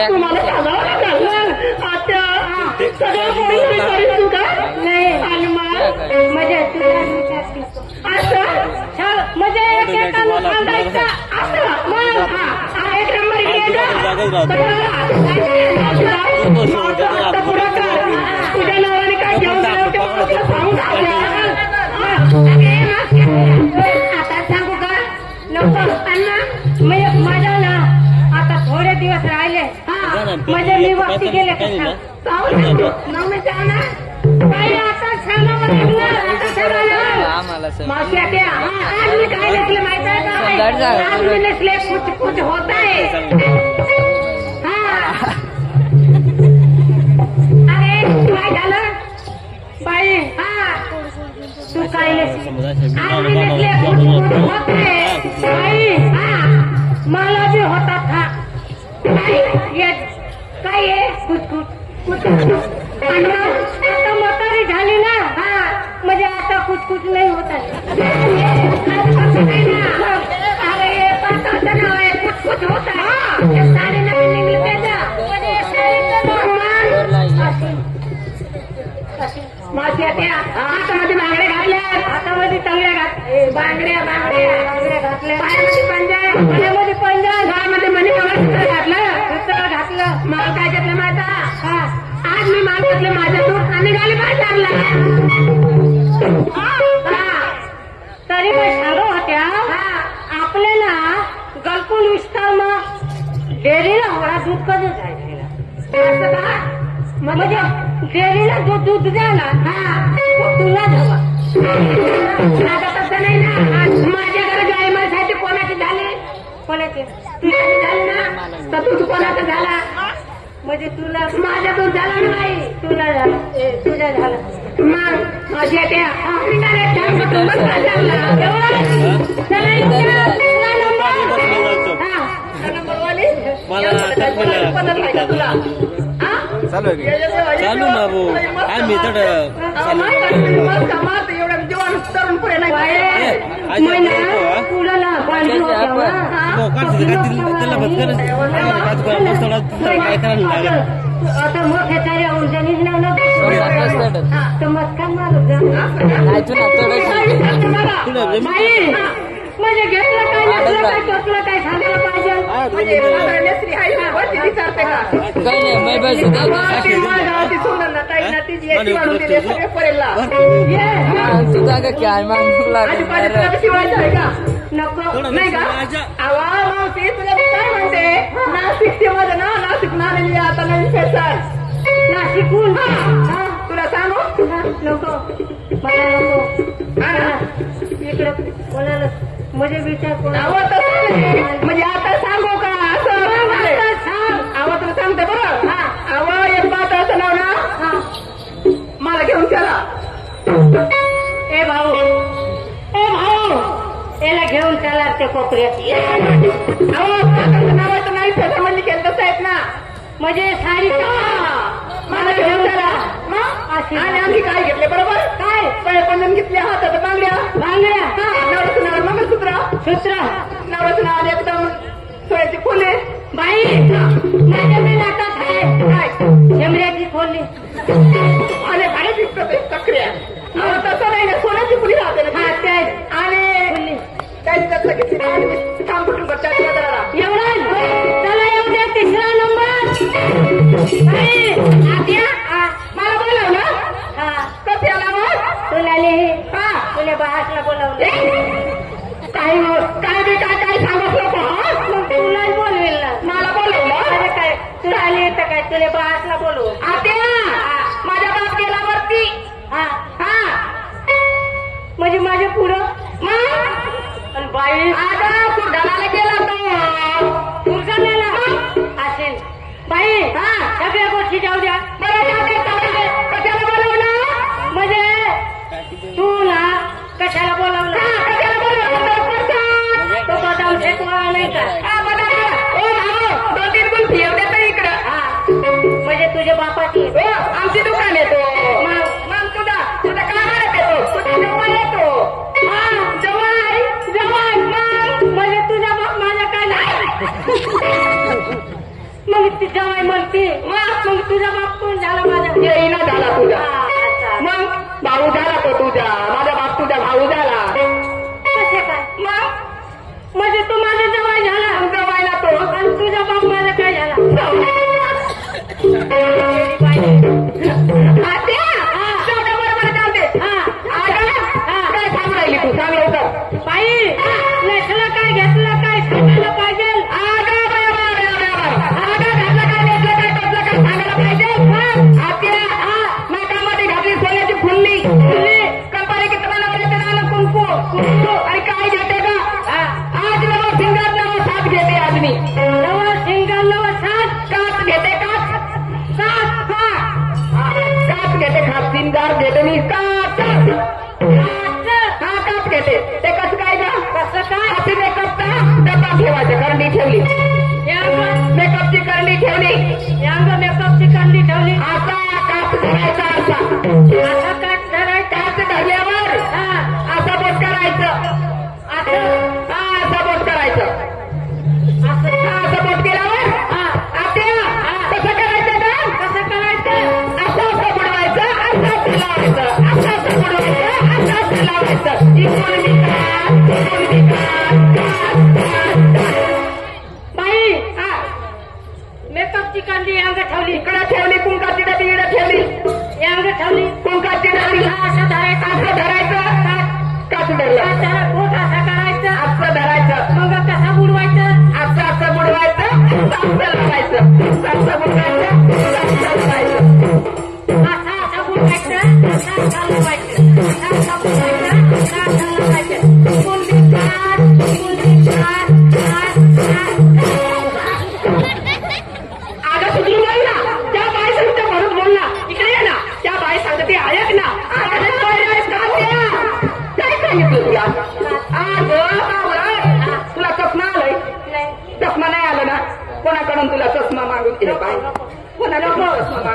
तुम्हाला सांगावं लागलं आता सगळं कोणी करीत तू का नाही आणि मग म्हणजे तुला असं म्हणजे एकेकाला सांगायचं असं मग एक नंबर तुझ्या नावाने काय घेऊन सांगू आता सांगू का नको अण्णा माझ्या ना आता थोडे दिवस राहिले म्हणजे मी वक्ती गेले काही आता मावशी आज मी काय घेतलं माहित आहे का आज मी नसले कुछ होत आहे अरे काय झालं बाई तू काय आज मी नसले कुछ होत आहे बाई मला बी होतात हा काय आहे कुछ आता म्हातारी झाली ना म्हणजे आता कुछ नाही होत अरे पाताचं नाव आहे कुछ होत आहे साडी नवीन निघली त्याच्या हातामध्ये बांगड्या घातल्या हातामध्ये तंगड्या बांगड्या घातल्या पायामध्ये पंजा घरामध्ये मनी घातलं घातलं मला काय घेतलं माझा आज मी माल घेतलं माझ्या दूध आणि गाली बाजारला तरी पण सांगू होत्या आपल्याला गलपून विस्तार डेअरीला होळा दूध कधी जायचं म्हणजे डेअरीला जो दूध द्याला तुला हवा तसं नाही ना माझ्या घरात गाय माझ्यासाठी कोणाची झाली कोणाची तुझ्याची झाली ना तर तू कोणाचा झाला म्हणजे तुला माझ्या दूध झाला नाही तुला झालं तुझ्या झालं मग माझ्या त्या चालू ना भाऊ आम्ही तर एवढं जेवण तरुण पुढे नाही काय करायला आता मोठे सारे औषधीच म्हणजे घेतलं काय नसलं काय टोचलं काय सांगायला पाहिजे तुझा का काय नको नाही का आवा मावशी तुला काय म्हणते नाशिकची मध्ये ना नाशिक नालेली आता नवीन फेसर नाशिकून तुला सांगू नको मला नको इकडे कोणाला म्हणजे विचार म्हणजे आता सांगू का असं आवा तुला सांगते बरं आवा एक बात असं नाव ना मला घेऊन चला ए भाऊ याला घेऊन चला ते कोपऱ्यात नावाचं नाही म्हणजे केलं तसं आहेत ना म्हणजे साडी मला घेऊन चला आणि आम्ही काय घेतले बरोबर काय पैपंजन घेतले हातात बांगड्या नवराचं नाव मंगळसूत्र नवराचं नाव एकदम सोळ्याची फुले बाई माझ्या मी नाटात आहे काय शेमऱ्याची खोली आणि भाडे दिसत सक्रिया तसं नाही ना सोन्याची फुली राहते ना आणि काय काम कुठून करतात एवढा चला येऊ द्या तिसरा नंबर मला बोलावलं कसं आला मग तुला तुला बाळाला बोलावलं काय बे काय सांगत नको तुला बोलवेल ना मला बोलवलं काय तुला आली येतं काय तुला बाळाला बोलवू माझ्या बाप गेला वरती म्हणजे माझ्या पुढं बाई आता कुर्डाला गेला तो कुर्डाला असेल बाई सगळ्या गोष्टी जाऊ द्या कशाला बोलवलं म्हणजे तू ना कशाला बोलवलं तो बदाम फेकवा नाही का दोन-तीन गुण फिरवते तर इकडं म्हणजे तुझ्या बापाची आमची दुकान येतो मग तुझा कामाला येतो तुझा जवळ येतो जवळ म्हणजे तुझा बाप माझा काय नाही मग ती जवाई म्हणते मग तुझा बाप कोण झाला माझा येईना झाला तुझा मग भाऊ झाला तो तुझा माझा बाप तुझा भाऊ झाला कसे काय मग म्हणजे तू माझा जवाई झाला जवायला तो आणि तुझा बाप माझा काय झाला काय थांब राहिली तू सांग लवकर बाई लेखला काय घेतलं काय सांगायला पाहिजे नाकामध्ये घातली सोन्याची फुल्ली कंपनी की तुम्हाला कुंकू आणि काय घेते का आज नवा सिंगार नवा साथ घेते आज मी नवा सिंगार नवा साथ काच घेते काच घेते खास सिंगार घेते मी काच काच घेते ते कसं काय का कसं काय अशी मेकअपचा डब्बा ठेवायचा करंडी ठेवली मेकअपची करंडी ठेवली मेकअपची करंडी ठेवली असा काच धरायचा असा काच धरायचा काच धरल्यावर असा बोट करायचं असं बोट करायचं असं बोट केल्यावर कसं करायचं का कसं करायचं असं बुडवायचं असं बुडवायचं असं लावायचं बाई मेकअपची कांदी अंग ठेवली इकडं ठेवली कुंकाची डबी इकडं ठेवली अंग ठेवली कुंकाची डबी असं धरायचं काच धरलं पोट असं करायचं असं धरायचं मग कसं बुडवायचं असं बुडवायचं असं लावायचं असं बुडवायचं असं लावायचं असं बुडवायचं असं लावायचं असं बुडवायचं असं लावायचं आगा सुधरू नाही ना त्या बाई सांगते म्हणून बोल ना इकडे ये ना त्या बाई सांगते ते ऐक ना काय सांगितलं तुला तुला चष्मा आलाय चष्मा नाही आलं ना कोणाकडून तुला चष्मा मागून केले बाई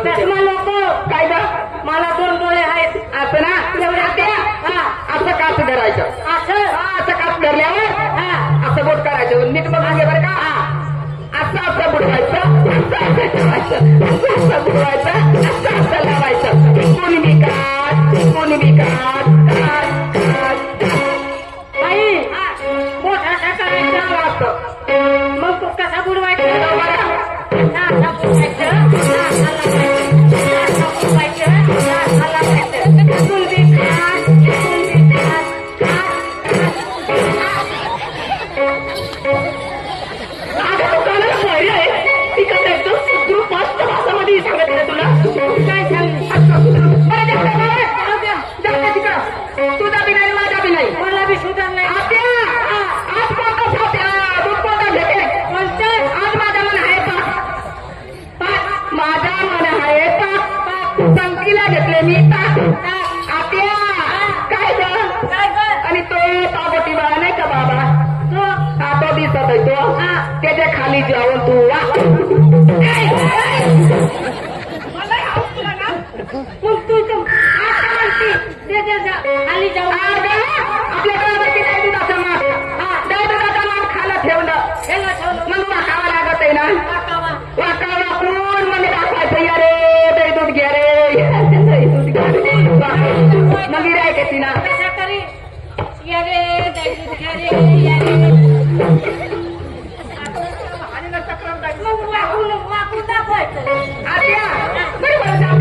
चष्मा लोक काय ग मला 2 डोळे आहेत असं ना असं काच धरायचं असं काच धरल्यावर असं बोट करायचं नीट बघून घे बरं का असं बुडवायचं असं बुडवायचं असं लावायचं कोणी विकास बाई बोट असा करायचं असं मग तो कसा बुडवायचा तुझा बी नाही माझा बी नाही मला बी सुधार नाही आज कोणता घेते आज माझा मन आहे माझा मन आहे संगीला घेतले मी आत्या काय ग आणि तो ताबोटी बाळा नाही का बाबा तो दिसत आहे तो त्याच्या खाली जाऊन तू मग तू खाली जाऊ आपल्या गावाची काय दुधाचा माठ खायला ठेवलं मग वाकावा लागत आहे ना वाकावा वापरून मग दाखवायचं या रे दही दूध घ्या रे दही दूध घ्या रे मग गिराय घेतली ना या रे दही दूध घ्या रे मग वाकून दाखवायचं आत्या बरोबर जाऊ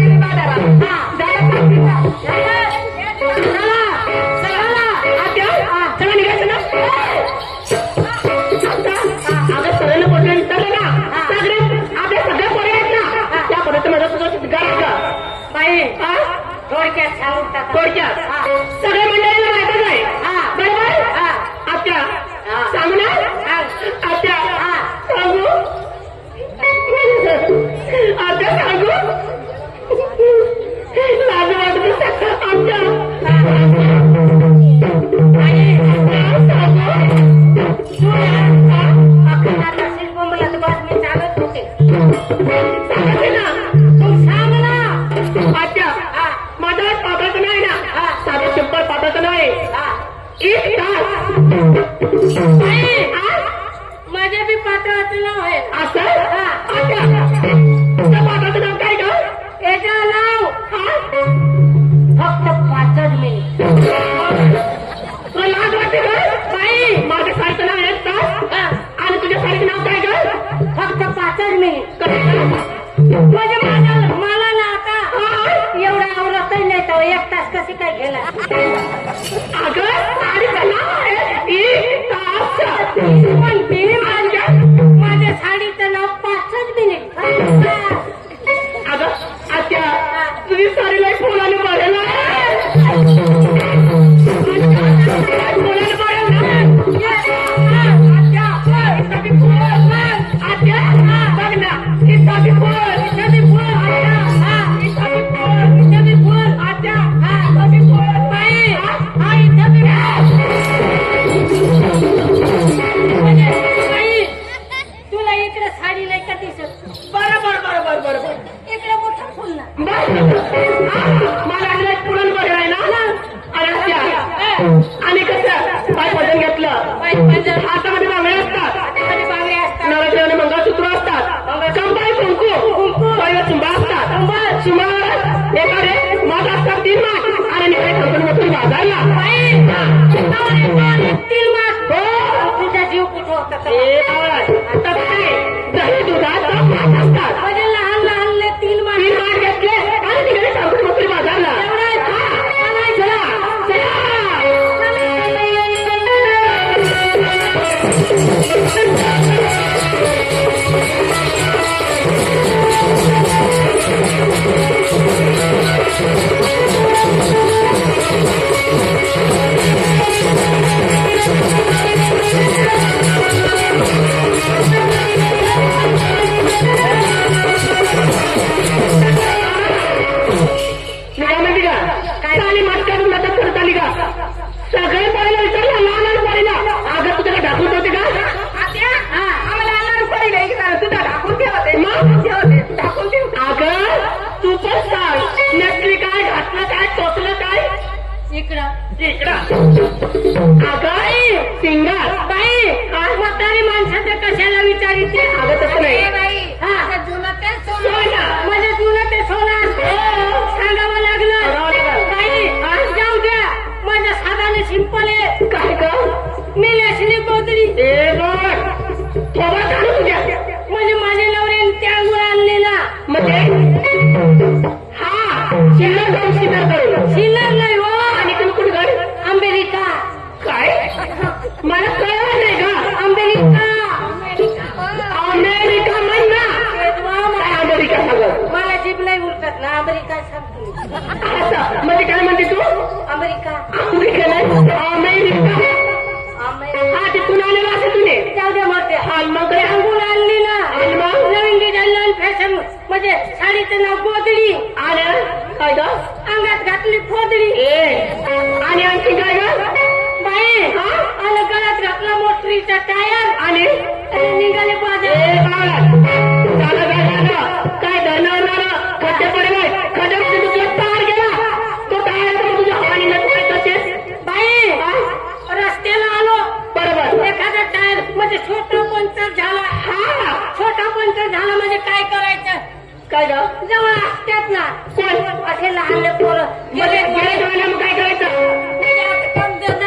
थोडक्यात सगळ्या मंडळीला माहितच आहे बरोबर आत्या सांगू ना आत्या सांगू आत्या सांगू लाज वाटत आमच्या बोंबलात बातमी चालत होते ना तू सांग ना आत्या माझा पात्राचं नाही ना साधं सिंपल पात्राचं नाही माझ्या बी पात्राचं नाव आहे. असं त्या पात्राचं नाव काय का? याचं नाव फक्त 5 मिनिट. तुला लाज वाटते का? बाई माझ्या साडीचं नाव 1 तास आणि तुझ्या साडीचं नाव काय का? फक्त 5 मिनिट. म्हणजे मला ना आता एवढा आवडतही नाही तर 1 तास कशी काय गेला. अगं साडीचं नाव आहे 1 तास. पण ती माझ्या साडीचं नाव 5 मिनिट. अगं आत्या तुझी साडीला फुलाने भरेल तुला इकडे साडी नाही का दिसत. बरोबर इकडे मोठा फुल ना. मला पुरण बरं आहे ना. आणि कसं पाय पदन घेतलं हातामध्ये बांगड्या असतात. नवरात्र मंगळसूत्र असतात. कंबाई कुंकू पहिला चुंबा असतात. सुमार एखादे माग असतात 3 माग आणि कंपनी बाजारला 3 मास. तुझा जीव कुठं होता दही दुधात असतात. म्हणजे लहान लहान 3 मास 3 माग घेतले आणि तिकडे कंपनी बाजारला. आणि मटक्यातून मदत करत आली का? सगळे पाहिलं विचारलं लहान पाहिला. अगं तुझ्या ढाकून होते का? आम्हाला लहान पाहिलं तुझा ढाकून ठेवते. मग ढाकून ठेव. अगं तू पण सांग नकली काय घातलं काय टोचलं काय? इकडं अगं सिंगर बाई म्हातारी माणसाचं कशाला विचारिते. अगं तसं नाही. माझं जुनं ते सोनं सांगावं लागलं. बाई जाऊ द्या माझ्या साधाने सिंपल आहे. काय का? मी लेसली गोदरी थोडा काढू तुझ्या म्हणजे माझ्या नवऱ्याने त्यामुळे आणले ना. म्हणजे हा शिल्लर जाऊन शिल्लर करू. शिल्लर नाही हो. आणि तुम्ही कुठे घर? अमेरिका. काय मला कळलं नाही का? अमेरिका म्हणा. काय अमेरिका सगळं मला जीभ नाही उरकत ना. अमेरिका सांगतो. असं म्हणजे काय म्हणते तू? अमेरिका अमेरिका हा तिथून आलेला असेल तुने. जाऊ द्या मग मग अंघोळ आणली ना. आणि मग नवीन डिझाईन फॅशन म्हणजे साडीचं नाव गोदडी. आलं काय ग? अंगात घातली फोदडी. आणि आणखी काय ग? बाई आणि गळ्यात घातला मोटरीचा टायर आणि निघाले बाजार. काय धरणार खड्डे पडले खड्डे तुझा तार गेला. तो टायर तुझ्या हानी नसते. बाई रस्त्याला आलो बरोबर. एखादा टायर म्हणजे छोटा पंचर झाला. छोटा पंचर झाला म्हणजे काय करायचं? काय ग? जवळ असतात ना कोण असे लहान पोरं. म्हणजे मग काय करायचं?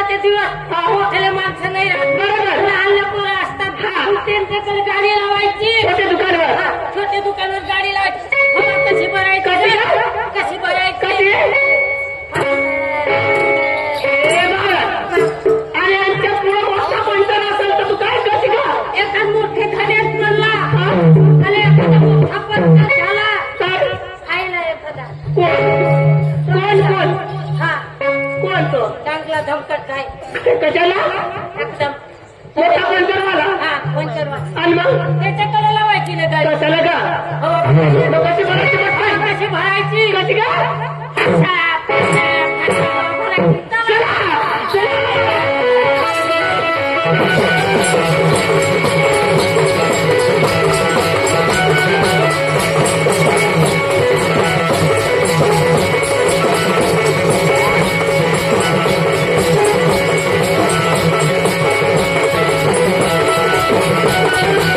ते दिवस मोठ्याला माणसं नाही राहत. बरोबर. लहान पोरं असतात. त्यांच्याकडे गाडी लावायची. छोट्या दुकानवर छोट्या दुकानावर गाडी लावायची. कशी भरायची? कशी भरायची? आणि आमच्या पुढे मोठा पंचर असेल तर तू काय कशी का? एखाद मोठे खड्यात पडला आणि एखादा मोठा पंचर झाला तर खायला एखादा कोण कोण तो चांगला धमकट काय कशाला? एकदम मोठा पंचर वाला. पंचर आणि मग त्याच्याकडे लावायची ना गाडी. कशाला का? मग कशी भरायची? कशी भरायची? कशी का? Thank you.